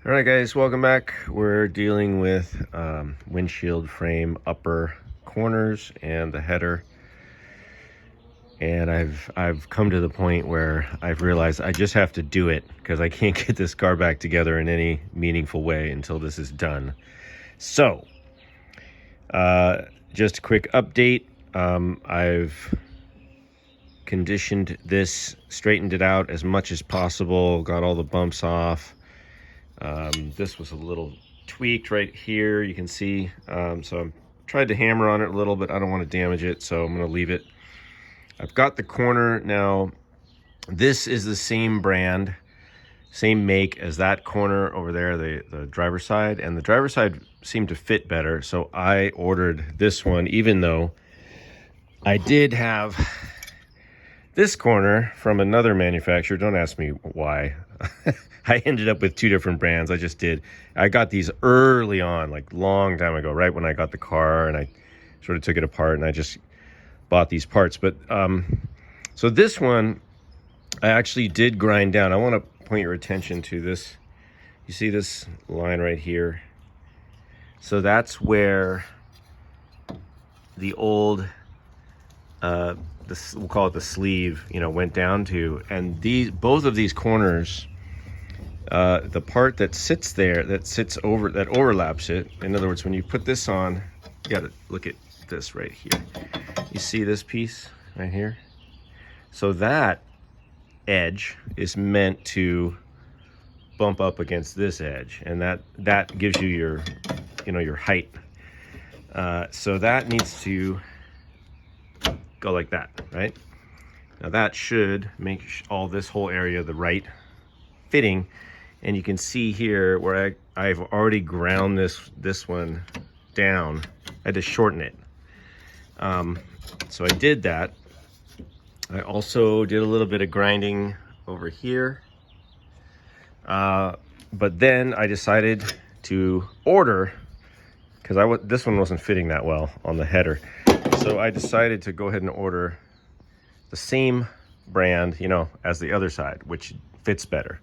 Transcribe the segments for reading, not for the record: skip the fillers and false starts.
All right, guys, welcome back. We're dealing with windshield frame upper corners and the header. And I've come to the point where I've realized I just have to do it because I can't get this car back together in any meaningful way until this is done. So, just a quick update. I've conditioned this, straightened it out as much as possible, got all the bumps off. This was a little tweaked right here, you can see. So I tried to hammer on it a little, but I don't want to damage it, so I'm going to leave it. I've got the corner now. This is the same brand, same make as that corner over there, the driver's side, and the driver's side seemed to fit better, so I ordered this one, even though I did have this corner from another manufacturer. Don't ask me why. I ended up with two different brands. I just did. I got these early on, like long time ago, right when I got the car, and I sort of took it apart and I just bought these parts. But so this one I actually did grind down. I want to point your attention to this. You see this line right here? So that's where the old we'll call it the sleeve, went down to, and both of these corners, the part that sits there, that overlaps it. In other words, when you put this on, you got to look at this right here. You see this piece right here? So that edge is meant to bump up against this edge, and that gives you your, your height. So that needs to go like that, right? Now that should make all this whole area the right fitting, and you can see here where I've already ground this one down. I had to shorten it. So I did that. I also did a little bit of grinding over here, but then I decided to order, because this one wasn't fitting that well on the header. So I decided to go ahead and order the same brand, as the other side, which fits better.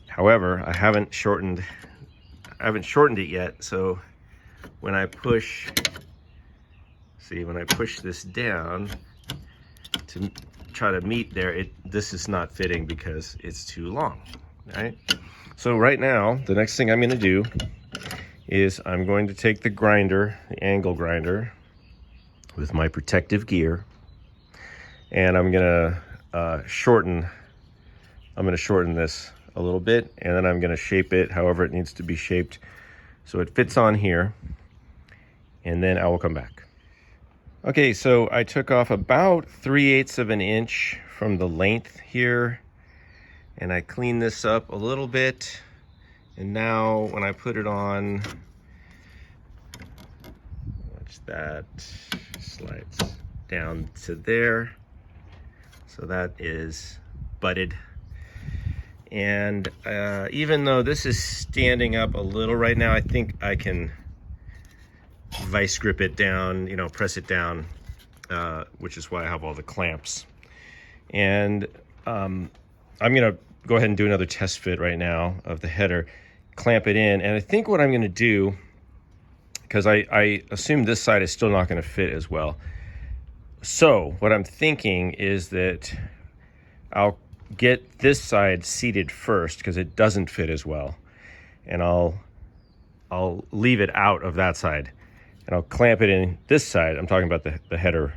However, I haven't shortened it yet. So when I push this down to try to meet there, this is not fitting because it's too long, right? So right now, the next thing I'm going to do is I'm going to take the grinder, the angle grinder, with my protective gear, and I'm gonna shorten this a little bit, and then I'm gonna shape it however it needs to be shaped so it fits on here, and then I will come back. Okay, so I took off about 3/8 of an inch from the length here, and I cleaned this up a little bit, and now when I put it on, watch that, slides down to there, so that is butted. And even though this is standing up a little right now, I think I can vice grip it down, press it down, which is why I have all the clamps. And I'm gonna go ahead and do another test fit right now of the header, clamp it in, and I think what I'm gonna do, because I assume this side is still not going to fit as well. So what I'm thinking is that I'll get this side seated first because it doesn't fit as well, and I'll leave it out of that side, and I'll clamp it in this side. I'm talking about the header.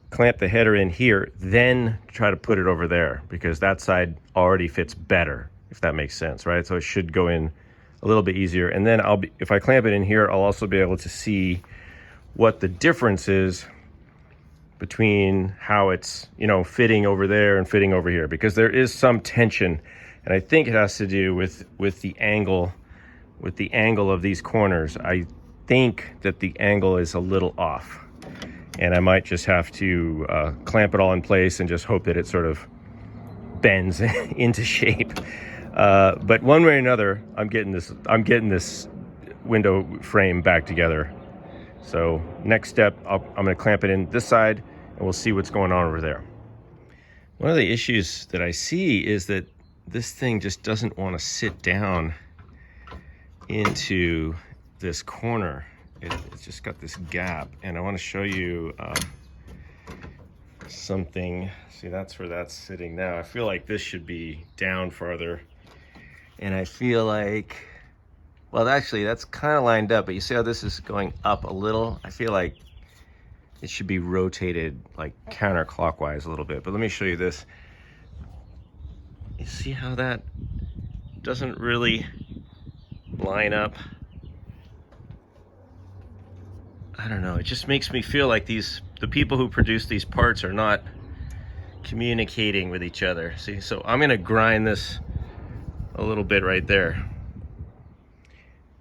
Clamp the header in here, then try to put it over there because that side already fits better, if that makes sense, right? So it should go in a little bit easier, and then if I clamp it in here, I'll also be able to see what the difference is between how it's fitting over there and fitting over here, because there is some tension, and I think it has to do with the angle of these corners. I think that the angle is a little off, and I might just have to clamp it all in place and just hope that it sort of bends into shape. But one way or another, I'm getting this window frame back together. So next step, I'm going to clamp it in this side, and we'll see what's going on over there. One of the issues that I see is that this thing just doesn't want to sit down into this corner. It's just got this gap, and I want to show you something. See, that's where that's sitting now. I feel like this should be down farther, and I feel like, well, actually that's kind of lined up, but you see how this is going up a little? I feel like it should be rotated like counterclockwise a little bit. But let me show you this. You see how that doesn't really line up? I don't know, it just makes me feel like the people who produce these parts are not communicating with each other. See, so I'm gonna grind this a little bit right there.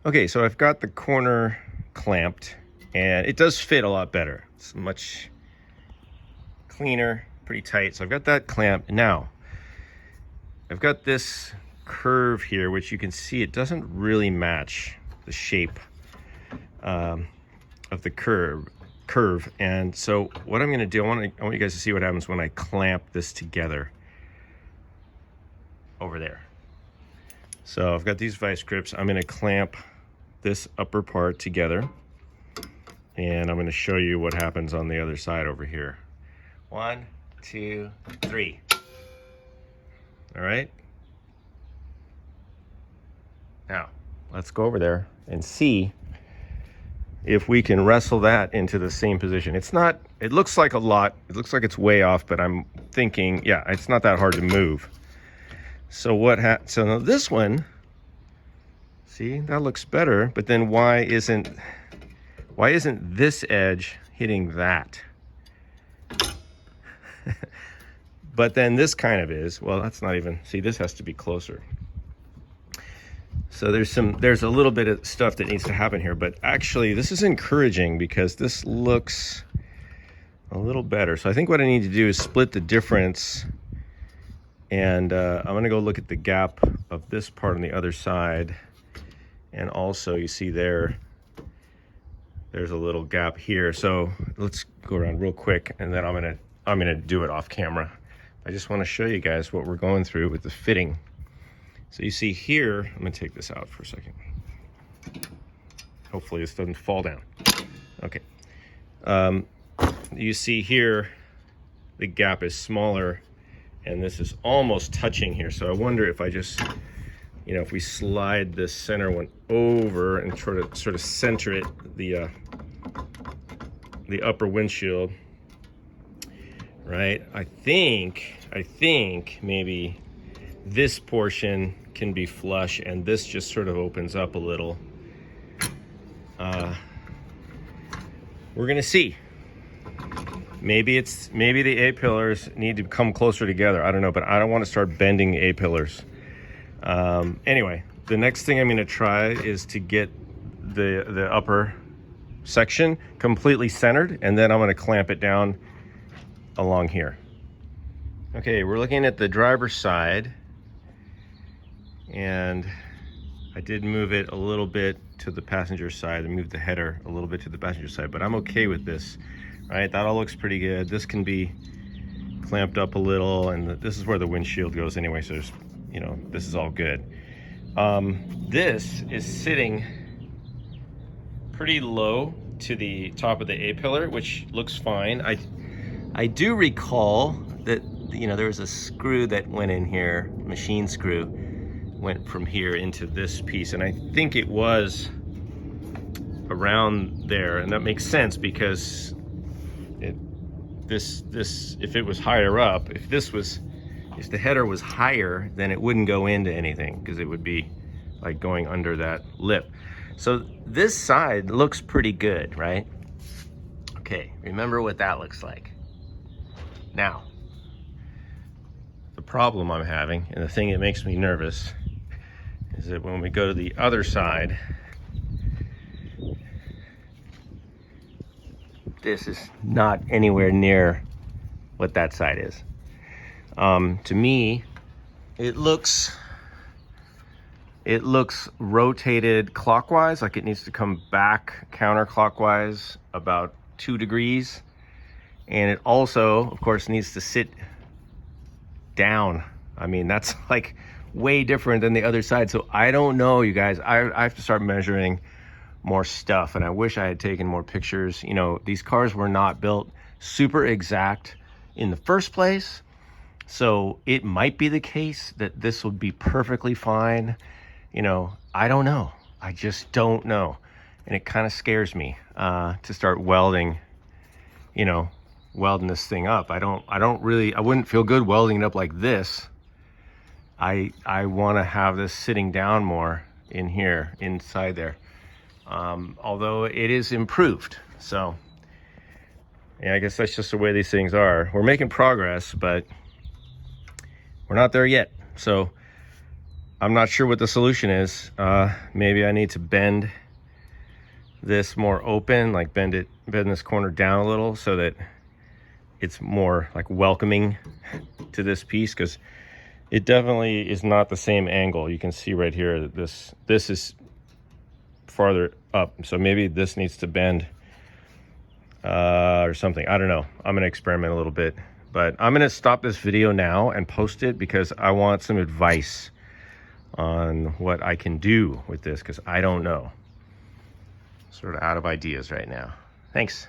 Okay, so I've got the corner clamped, and it does fit a lot better. It's much cleaner, pretty tight. So I've got that clamped. Now, I've got this curve here, which you can see it doesn't really match the shape of the curve. And so what I'm going to do, I want you guys to see what happens when I clamp this together over there. So I've got these vice grips. I'm going to clamp this upper part together, and I'm going to show you what happens on the other side over here. 1, 2, 3. All right. Now let's go over there and see if we can wrestle that into the same position. It's not, it looks like a lot, it looks like it's way off, but I'm thinking, yeah, it's not that hard to move. So so now this one, see, that looks better, but then why isn't this edge hitting that? But then this kind of is, well, that's not even, see, this has to be closer. So there's a little bit of stuff that needs to happen here, but actually this is encouraging because this looks a little better. So I think what I need to do is split the difference, and I'm gonna go look at the gap of this part on the other side. And also you see there's a little gap here. So let's go around real quick, and then I'm gonna do it off camera. I just want to show you guys what we're going through with the fitting. So you see here, I'm gonna take this out for a second. Hopefully this doesn't fall down. Okay. You see here, the gap is smaller, and this is almost touching here. So I wonder if I just, you know, if we slide this center one over and try to sort of center it, the upper windshield, right? I think maybe this portion can be flush, and this just sort of opens up a little. We're gonna see. Maybe the A-pillars need to come closer together. I don't know, but I don't want to start bending A-pillars. Anyway, the next thing I'm gonna try is to get the upper section completely centered, and then I'm gonna clamp it down along here. Okay, we're looking at the driver's side, and I did move it a little bit to the passenger side. I moved the header a little bit to the passenger side, but I'm okay with this, right? That all looks pretty good. This can be clamped up a little, and this is where the windshield goes anyway, so there's, you know, this is all good. This is sitting pretty low to the top of the A-pillar, which looks fine. I do recall that, you know, there was a screw that went in here, machine screw, went from here into this piece, and I think it was around there, and that makes sense because if it was higher up, if the header was higher, then it wouldn't go into anything because it would be like going under that lip. So this side looks pretty good, right? Okay, remember what that looks like. Now, the problem I'm having, and the thing that makes me nervous, is that when we go to the other side, this is not anywhere near what that side is. To me, it looks rotated clockwise, like it needs to come back counterclockwise about 2 degrees. And it also, of course, needs to sit down. I mean, that's like way different than the other side. So I don't know, you guys. I have to start measuring more stuff, and I wish I had taken more pictures. You know, these cars were not built super exact in the first place, so it might be the case that this would be perfectly fine. You know, I don't know. I just don't know. And it kind of scares me to start welding, you know, welding this thing up. I wouldn't feel good welding it up like this. I want to have this sitting down more in here, inside there. Although it is improved. So yeah, I guess that's just the way these things are. We're making progress, but we're not there yet. So I'm not sure what the solution is. Maybe I need to bend this more open, like bend this corner down a little so that it's more like welcoming to this piece, because it definitely is not the same angle. You can see right here that this is farther up, so maybe this needs to bend or something. I don't know. I'm gonna experiment a little bit, but I'm gonna stop this video now and post it because I want some advice on what I can do with this, because I don't know. Sort of out of ideas right now. Thanks.